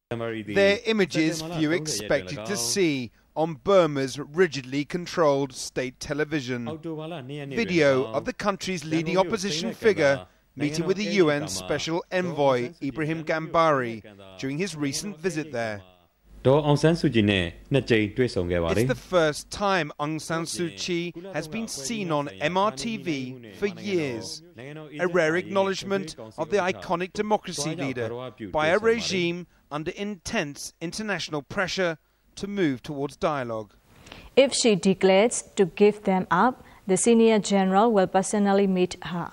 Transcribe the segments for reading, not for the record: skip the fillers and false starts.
They're images few expected to see on Burma's rigidly controlled state television. Video of the country's leading opposition figure meeting with the UN Special Envoy Ibrahim Gambari during his recent visit there. It's the first time Aung San Suu Kyi has been seen on MRTV for years, a rare acknowledgement of the iconic democracy leader by a regime under intense international pressure to move towards dialogue. If she declares to give them up, the senior general will personally meet her.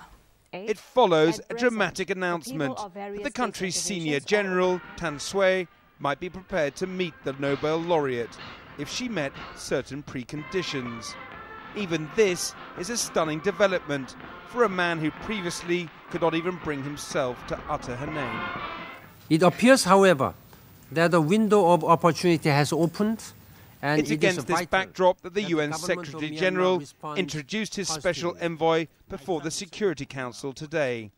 It follows a dramatic announcement that the country's senior general, Tan Swe, might be prepared to meet the Nobel laureate if she met certain preconditions. Even this is a stunning development for a man who previously could not even bring himself to utter her name. It appears, however, that the window of opportunity has opened. And it's against this backdrop that the UN Secretary-General introduced his special envoy before the Security Council today.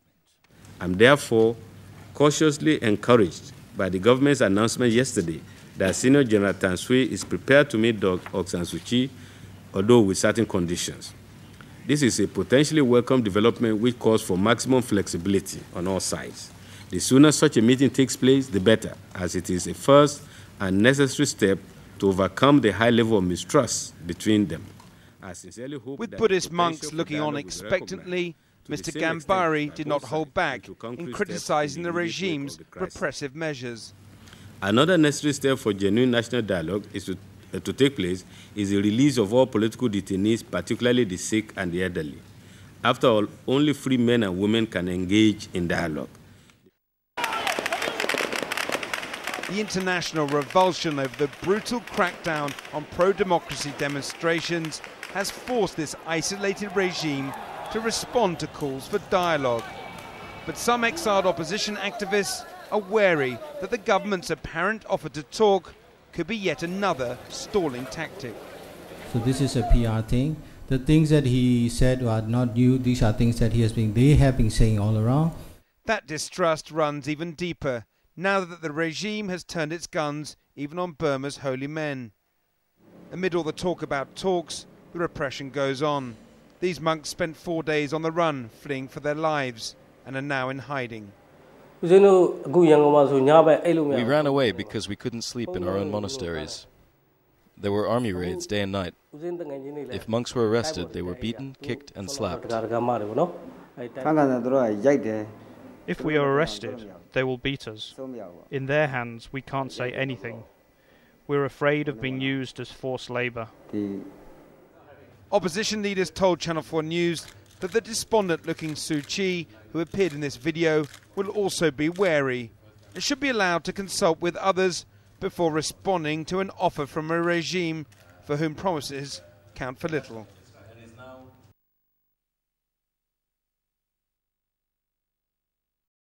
I'm therefore cautiously encouraged by the government's announcement yesterday that Senior General Tan Swe is prepared to meet Aung San Suu Kyi, although with certain conditions. This is a potentially welcome development which calls for maximum flexibility on all sides. The sooner such a meeting takes place, the better, as it is a first and necessary step to overcome the high level of mistrust between them. With Buddhist monks looking on expectantly, Mr. Gambari did not hold back in criticizing the regime's repressive measures. Another necessary step for genuine national dialogue is to take place is the release of all political detainees, particularly the sick and the elderly. After all, only free men and women can engage in dialogue. The international revulsion over the brutal crackdown on pro-democracy demonstrations has forced this isolated regime to respond to calls for dialogue. But some exiled opposition activists are wary that the government's apparent offer to talk could be yet another stalling tactic. So this is a PR thing. The things that he said are not new. These are things that they have been saying all around. That distrust runs even deeper now that the regime has turned its guns even on Burma's holy men. Amid all the talk about talks, the repression goes on. These monks spent 4 days on the run, fleeing for their lives, and are now in hiding. We ran away because we couldn't sleep in our own monasteries. There were army raids day and night. If monks were arrested, they were beaten, kicked, and slapped. If we are arrested, they will beat us. In their hands, we can't say anything. We're afraid of being used as forced labor. Opposition leaders told Channel 4 News that the despondent-looking Suu Kyi, who appeared in this video, will also be wary and should be allowed to consult with others before responding to an offer from a regime for whom promises count for little.